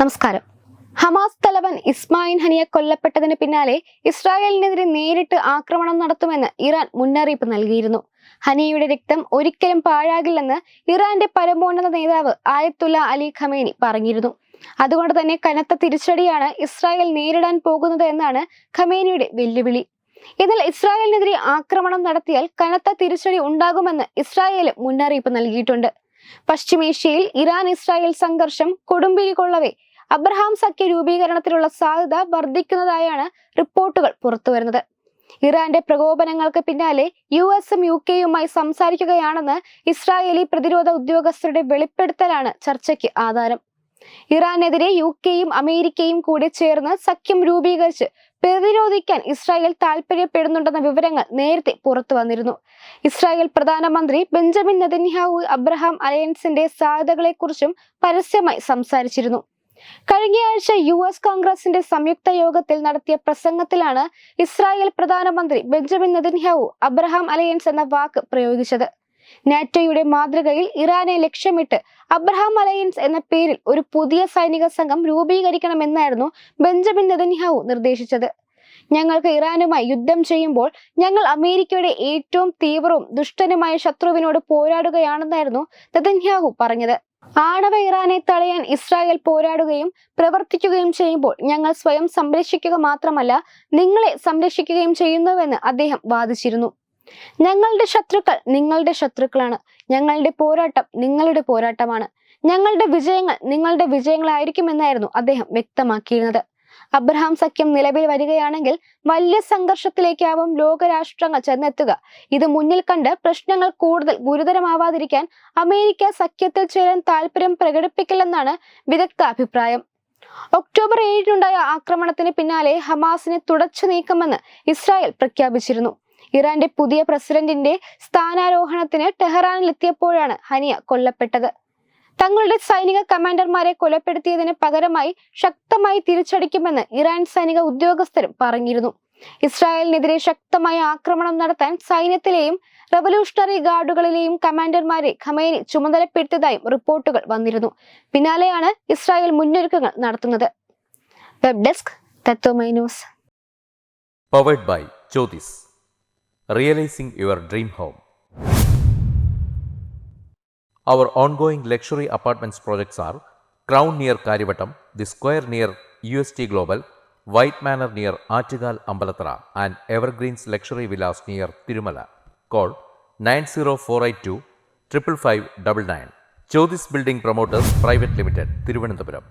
നമസ്കാരം. ഹമാസ് തലവൻ ഇസ്മായിൽ ഹനിയ കൊല്ലപ്പെട്ടതിന് പിന്നാലെ ഇസ്രായേലിനെതിരെ നേരിട്ട് ആക്രമണം നടത്തുമെന്ന് ഇറാൻ മുന്നറിയിപ്പ് നൽകിയിരുന്നു. ഹനിയയുടെ രക്തം ഒരിക്കലും പാഴാകില്ലെന്ന് ഇറാന്റെ പരമോന്നത നേതാവ് ആയത്തുല്ല അലി ഖമേനി പറഞ്ഞിരുന്നു. അതുകൊണ്ട് തന്നെ കനത്ത തിരിച്ചടിയാണ് ഇസ്രായേൽ നേരിടാൻ പോകുന്നത് എന്നാണ് ഖമേനിയുടെ വെല്ലുവിളി. എന്നാൽ ഇസ്രായേലിനെതിരെ ആക്രമണം നടത്തിയാൽ കനത്ത തിരിച്ചടി ഉണ്ടാകുമെന്ന് ഇസ്രായേൽ മുന്നറിയിപ്പ് നൽകിയിട്ടുണ്ട്. പശ്ചിമേഷ്യയിൽ ഇറാൻ ഇസ്രായേൽ സംഘർഷം കൊടുമ്പിരി കൊള്ളവേ അബ്രഹാം സഖ്യ രൂപീകരണത്തിനുള്ള സാധ്യത വർദ്ധിക്കുന്നതായാണ് റിപ്പോർട്ടുകൾ പുറത്തുവരുന്നത്. ഇറാന്റെ പ്രകോപനങ്ങൾക്ക് പിന്നാലെ യുഎസും യുകെയുമായി സംസാരിക്കുകയാണെന്ന് ഇസ്രായേലി പ്രതിരോധ ഉദ്യോഗസ്ഥരുടെ വെളിപ്പെടുത്തലാണ് ചർച്ചയ്ക്ക് ആധാരം. ഇറാനെതിരെ യുകെയും അമേരിക്കയും കൂടി ചേർന്ന് സഖ്യം രൂപീകരിച്ച് പ്രതിരോധിക്കാൻ ഇസ്രായേൽ താൽപര്യപ്പെടുന്നുണ്ടെന്ന വിവരങ്ങൾ നേരത്തെ പുറത്തു വന്നിരുന്നു. ഇസ്രായേൽ പ്രധാനമന്ത്രി ബെഞ്ചമിൻ നെതന്യാഹു അബ്രഹാം അലയൻസിന്റെ സാധ്യതകളെക്കുറിച്ചും പരസ്യമായി സംസാരിച്ചിരുന്നു. കഴിഞ്ഞയാഴ്ച യുഎസ് കോൺഗ്രസിന്റെ സംയുക്ത യോഗത്തിൽ നടത്തിയ പ്രസംഗത്തിലാണ് ഇസ്രായേൽ പ്രധാനമന്ത്രി ബെഞ്ചമിൻ നെതന്യാഹു അബ്രഹാം അലയൻസ് എന്ന വാക്ക് പ്രയോഗിച്ചത്. നാറ്റോയുടെ മാതൃകയിൽ ഇറാനെ ലക്ഷ്യമിട്ട് അബ്രഹാം അലയൻസ് എന്ന പേരിൽ ഒരു പുതിയ സൈനിക സംഘം രൂപീകരിക്കണമെന്നായിരുന്നു ബെഞ്ചമിൻ നെതന്യാഹു നിർദ്ദേശിച്ചത്. ഞങ്ങൾക്ക് ഇറാനുമായി യുദ്ധം ചെയ്യുമ്പോൾ ഞങ്ങൾ അമേരിക്കയുടെ ഏറ്റവും തീവ്രവും ദുഷ്ടനുമായ ശത്രുവിനോട് പോരാടുകയാണെന്നായിരുന്നു നെതന്യാഹു പറഞ്ഞത്. ആണവ ഇറാനെ തടയാൻ ഇസ്രായേൽ പോരാടുകയും പ്രവർത്തിക്കുകയും ചെയ്യുമ്പോൾ ഞങ്ങൾ സ്വയം സംരക്ഷിക്കുക മാത്രമല്ല നിങ്ങളെ സംരക്ഷിക്കുകയും ചെയ്യുന്നുവെന്ന് അദ്ദേഹം വാദിച്ചിരുന്നു. ഞങ്ങളുടെ ശത്രുക്കൾ നിങ്ങളുടെ ശത്രുക്കളാണ്, ഞങ്ങളുടെ പോരാട്ടം നിങ്ങളുടെ പോരാട്ടമാണ്, ഞങ്ങളുടെ വിജയങ്ങൾ നിങ്ങളുടെ വിജയങ്ങളായിരിക്കുമെന്നായിരുന്നു അദ്ദേഹം വ്യക്തമാക്കിയിരുന്നത്. അബ്രഹാം സഖ്യം നിലവിൽ വരികയാണെങ്കിൽ വലിയ സംഘർഷത്തിലേക്കാവും ലോകരാഷ്ട്രങ്ങൾ ചെന്നെത്തുക. ഇത് മുന്നിൽ കണ്ട് പ്രശ്നങ്ങൾ കൂടുതൽ ഗുരുതരമാവാതിരിക്കാൻ അമേരിക്ക സഖ്യത്തിൽ ചേരാൻ താല്പര്യം പ്രകടിപ്പിക്കില്ലെന്നാണ് വിദഗ്ധ അഭിപ്രായം. ഒക്ടോബർ 7-നുണ്ടായ ആക്രമണത്തിന് പിന്നാലെ ഹമാസിനെ തുടച്ചു നീക്കുമെന്ന് ഇസ്രായേൽ പ്രഖ്യാപിച്ചിരുന്നു. ഇറാന്റെ പുതിയ പ്രസിഡന്റിന്റെ സ്ഥാനാരോഹണത്തിന് ടെഹ്റാനിലെത്തിയപ്പോഴാണ് ഹനിയ കൊല്ലപ്പെട്ടത്. തങ്ങളുടെ സൈനിക കമാൻഡർമാരെ കൊലപ്പെടുത്തിയതിന് പകരമായി ശക്തമായി തിരിച്ചടിക്കുമെന്ന് ഇറാൻ സൈനിക ഉദ്യോഗസ്ഥരും പറഞ്ഞിരുന്നു. ഇസ്രായേലിനെതിരെ ശക്തമായ ആക്രമണം നടത്താൻ സൈന്യത്തിലെയും റവല്യൂഷണറി ഗാർഡുകളിലെയും കമാൻഡർമാരെ ഖമേനി ചുമതലപ്പെടുത്തിയതായും റിപ്പോർട്ടുകൾ വന്നിരുന്നു. പിന്നാലെയാണ് ഇസ്രായേൽ മുന്നൊരുക്കങ്ങൾ നടത്തുന്നത്. Web desk Tatwamayi news. Powered by Jyothis. Realizing your dream home. Our ongoing luxury apartments projects are Crown near Karivattam, The Square near UST Global, White Manor near Achigal Ambalathara, and Evergreens Luxury Villas near Tirumala. Call 90482 55599. Jyotis Building Promoters Private Limited, Thiruvananthapuram.